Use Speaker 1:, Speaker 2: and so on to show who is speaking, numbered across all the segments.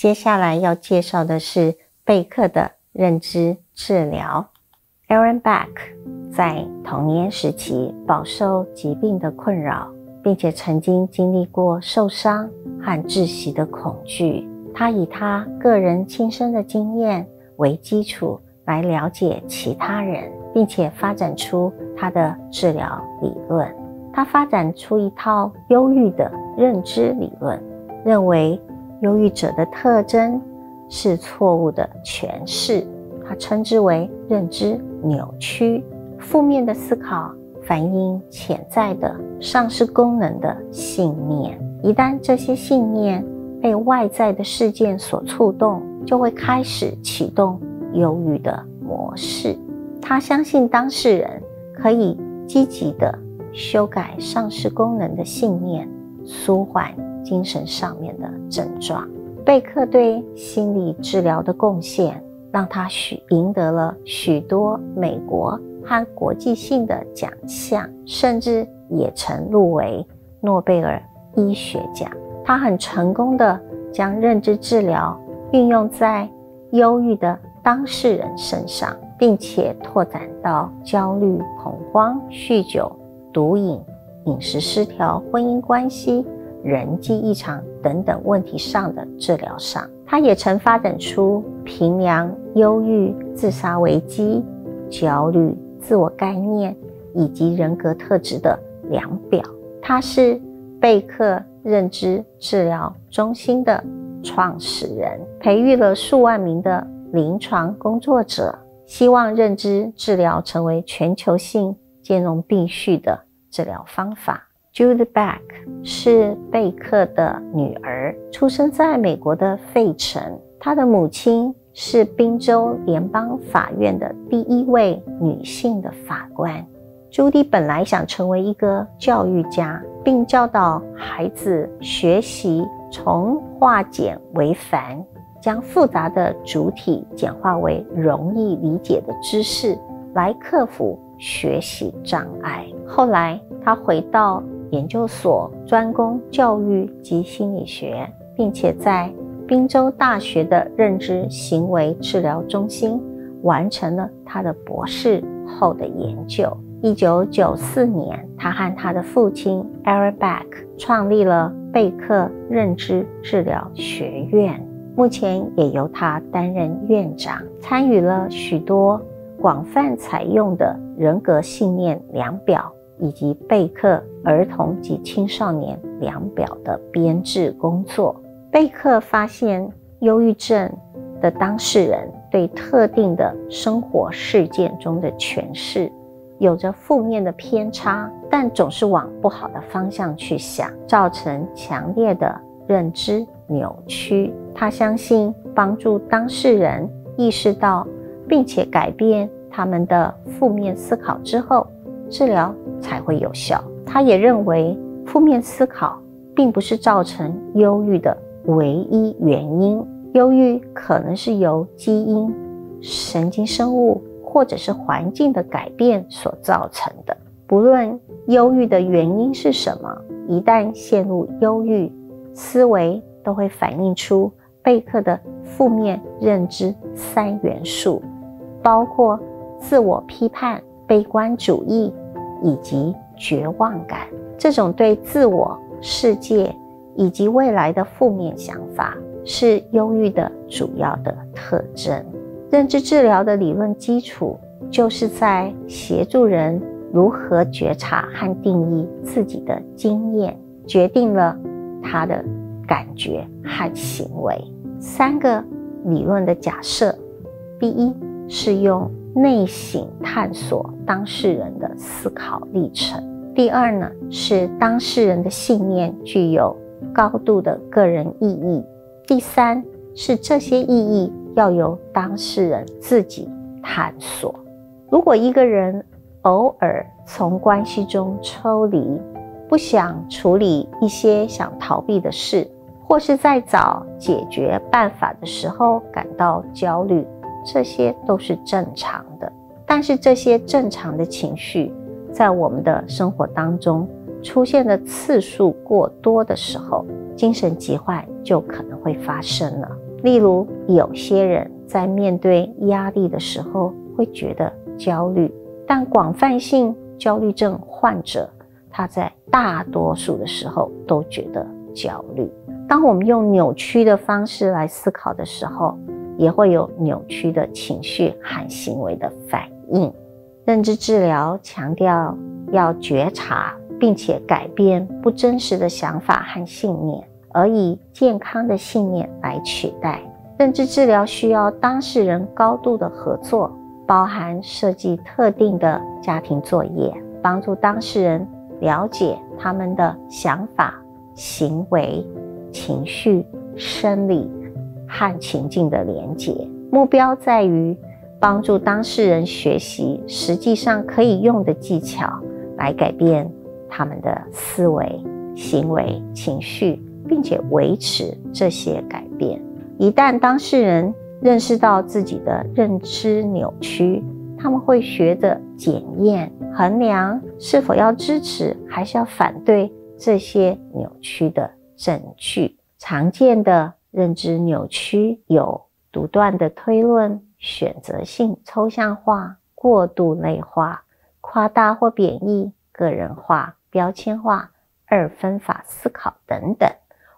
Speaker 1: 接下来要介绍的是贝克的认知治疗。Aaron Beck 在童年时期饱受疾病的困扰，并且曾经经历过受伤和窒息的恐惧。他以他个人亲身的经验为基础来了解其他人，并且发展出他的治疗理论。他发展出一套忧郁的认知理论，认为忧郁者的特征是错误的诠释，他称之为认知扭曲。负面的思考反映潜在的丧失功能的信念，一旦这些信念被外在的事件所触动，就会开始启动忧郁的模式。他相信当事人可以积极地修改丧失功能的信念，舒缓精神上面的症状。贝克对心理治疗的贡献，让他赢得了许多美国和国际性的奖项，甚至也曾入围诺贝尔医学奖。他很成功地将认知治疗运用在忧郁的当事人身上，并且拓展到焦虑、恐慌、酗酒、毒瘾、饮食失调、婚姻关系、人际异常等等问题上的治疗上。他也曾发展出评量忧郁、自杀危机、焦虑、自我概念以及人格特质的量表。他是贝克认知治疗中心的创始人，培育了数万名的临床工作者，希望认知治疗成为全球性兼容并蓄的治疗方法。Judy Beck 是贝克的女儿，出生在美国的费城。她的母亲是宾州联邦法院的第一位女性的法官。朱迪本来想成为一个教育家，并教导孩子学习从化简为繁，将复杂的主体简化为容易理解的知识，来克服学习障碍。后来他回到研究所，专攻教育及心理学，并且在宾州大学的认知行为治疗中心完成了他的博士后的研究。1994年，他和他的父亲 Aaron Beck 创立了贝克认知治疗学院，目前也由他担任院长，参与了许多广泛采用的人格信念量表以及贝克儿童及青少年量表的编制工作。贝克发现忧郁症的当事人对特定的生活事件中的诠释有着负面的偏差，但总是往不好的方向去想，造成强烈的认知扭曲。他相信帮助当事人意识到并且改变他们的负面思考之后，治疗才会有效。他也认为负面思考并不是造成忧郁的唯一原因，忧郁可能是由基因、神经生物或者是环境的改变所造成的。不论忧郁的原因是什么，一旦陷入忧郁，思维都会反映出贝克的负面认知3元素，包括自我批判、悲观主义以及绝望感。这种对自我、世界以及未来的负面想法是忧郁的主要的特征。认知治疗的理论基础就是在协助人如何觉察和定义自己的经验，决定了他的感觉和行为。3个理论的假设：第一，是用内省探索当事人的思考历程；第二呢，是当事人的信念具有高度的个人意义；第三，是这些意义要由当事人自己探索。如果一个人偶尔从关系中抽离，不想处理一些想逃避的事，或是在找解决办法的时候感到焦虑，这些都是正常的。但是这些正常的情绪在我们的生活当中出现的次数过多的时候，精神疾患就可能会发生了。例如，有些人在面对压力的时候会觉得焦虑，但广泛性焦虑症患者，他在大多数的时候都觉得焦虑。当我们用扭曲的方式来思考的时候，也会有扭曲的情绪和行为的反应。认知治疗强调要觉察并且改变不真实的想法和信念，而以健康的信念来取代。认知治疗需要当事人高度的合作，包含设计特定的家庭作业，帮助当事人了解他们的想法、行为、情绪、生理和情境的连结。目标在于帮助当事人学习实际上可以用的技巧，来改变他们的思维、行为、情绪，并且维持这些改变。一旦当事人认识到自己的认知扭曲，他们会学着检验、衡量是否要支持还是要反对这些扭曲的证据。常见的认知扭曲有独断的推论、选择性抽象化、过度类化、夸大或贬义、个人化、标签化、二分法思考等等。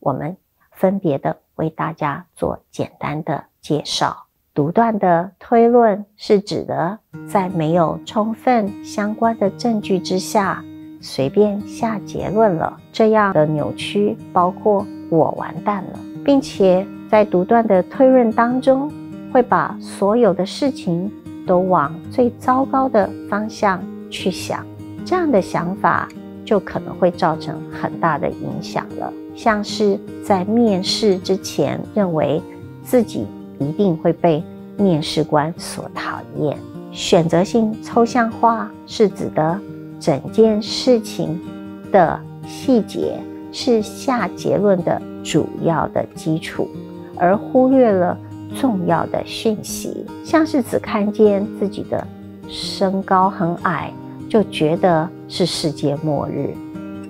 Speaker 1: 我们分别的为大家做简单的介绍。独断的推论是指的在没有充分相关的证据之下随便下结论了。这样的扭曲包括我完蛋了，并且在独断的推论当中会把所有的事情都往最糟糕的方向去想。这样的想法就可能会造成很大的影响了，像是在面试之前认为自己一定会被面试官所讨厌。选择性抽象化是指的整件事情的细节是下结论的主要的基础，而忽略了重要的讯息，像是只看见自己的身高很矮就觉得是世界末日，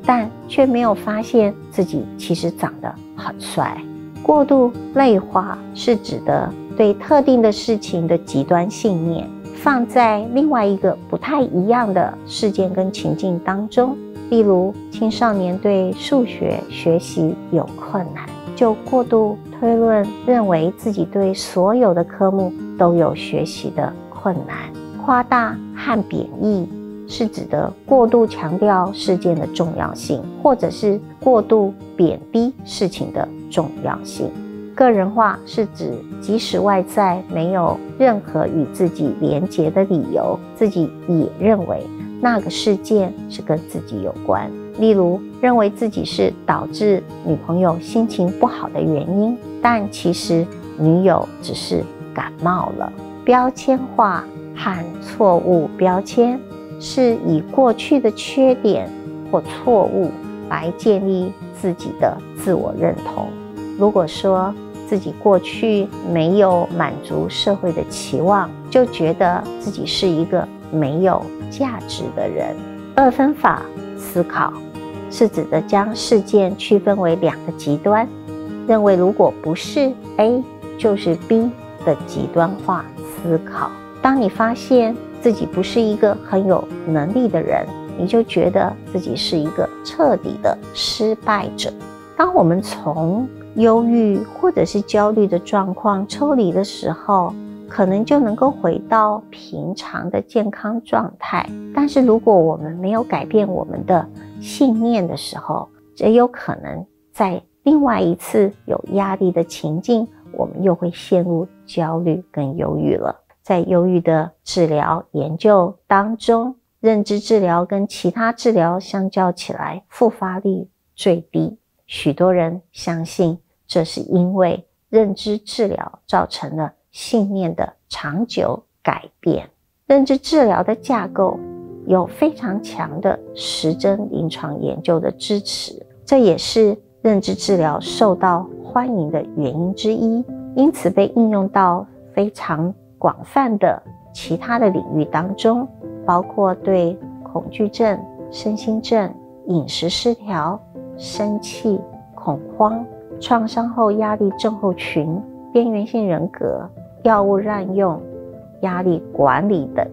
Speaker 1: 但却没有发现自己其实长得很帅。过度类化是指的对特定的事情的极端信念放在另外一个不太一样的事件跟情境当中。例如，青少年对数学学习有困难，就过度推论认为自己对所有的科目都有学习的困难。夸大和贬义是指的过度强调事件的重要性，或者是过度贬低事情的重要性。个人化是指即使外在没有任何与自己连结的理由，自己也认为那个事件是跟自己有关。例如，认为自己是导致女朋友心情不好的原因，但其实女友只是感冒了。标签化和错误标签是以过去的缺点或错误来建立自己的自我认同。如果说自己过去没有满足社会的期望，就觉得自己是一个没有价值的人。二分法思考是指的将事件区分为两个极端，认为如果不是 A 就是 B 的极端化思考。当你发现自己不是一个很有能力的人，你就觉得自己是一个彻底的失败者。当我们从忧郁或者是焦虑的状况抽离的时候，可能就能够回到平常的健康状态。但是如果我们没有改变我们的信念的时候，也有可能在另外一次有压力的情境，我们又会陷入焦虑跟忧郁了。在忧郁的治疗研究当中，认知治疗跟其他治疗相较起来，复发率最低。许多人相信这是因为认知治疗造成了信念的长久改变。认知治疗的架构有非常强的实证临床研究的支持，这也是认知治疗受到欢迎的原因之一，因此被应用到非常广泛的其他的领域当中，包括对恐惧症、身心症、饮食失调、生气、恐慌、创伤后压力症候群、边缘性人格、药物滥用、压力管理等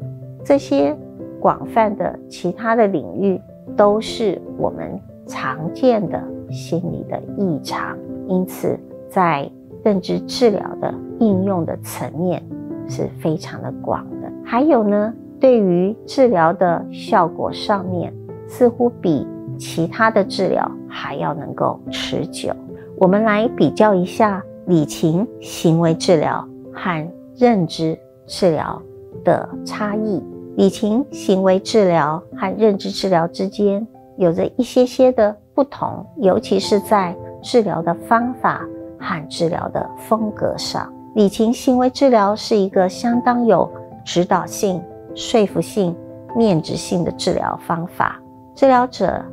Speaker 1: 这些广泛的其他的领域，都是我们常见的心理的异常。因此在认知治疗的应用的层面是非常的广的。还有呢，对于治疗的效果上面，似乎比其他的治疗还要能够持久。我们来比较一下理情行为治疗和认知治疗的差异。理情行为治疗和认知治疗之间有着一些的不同，尤其是在治疗的方法和治疗的风格上。理情行为治疗是一个相当有指导性、说服性、面质性的治疗方法。治疗者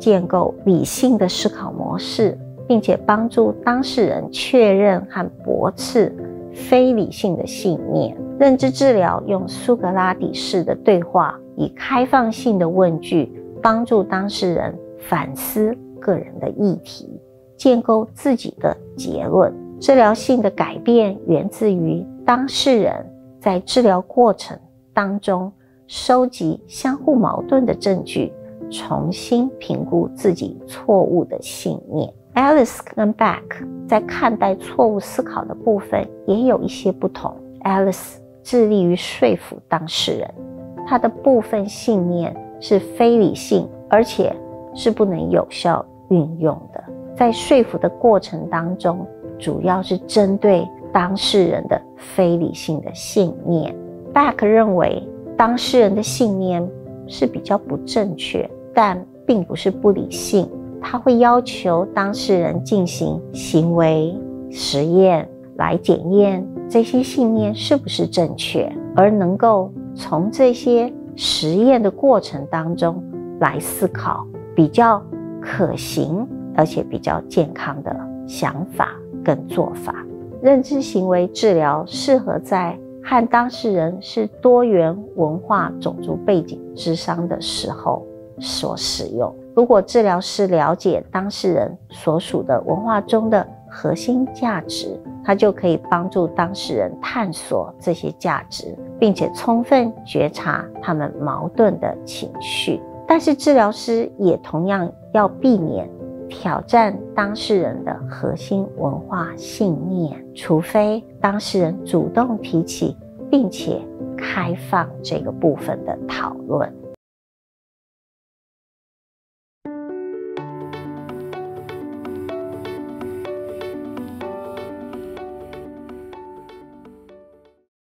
Speaker 1: 建构理性的思考模式，并且帮助当事人确认和驳斥非理性的信念。认知治疗用苏格拉底式的对话，以开放性的问句帮助当事人反思个人的议题，建构自己的结论。治疗性的改变源自于当事人在治疗过程当中收集相互矛盾的证据，重新评估自己错误的信念。Alice 跟 Beck 在看待错误思考的部分也有一些不同。Alice 致力于说服当事人，他的部分信念是非理性，而且是不能有效运用的。在说服的过程当中，主要是针对当事人的非理性的信念。Beck 认为当事人的信念是比较不正确，但并不是不理性。他会要求当事人进行行为实验来检验这些信念是不是正确，而能够从这些实验的过程当中来思考比较可行而且比较健康的想法跟做法。认知行为治疗适合在和当事人是多元文化种族背景谘商的时候所使用。如果治疗师了解当事人所属的文化中的核心价值，他就可以帮助当事人探索这些价值，并且充分觉察他们矛盾的情绪。但是治疗师也同样要避免挑战当事人的核心文化信念，除非当事人主动提起并且开放这个部分的讨论。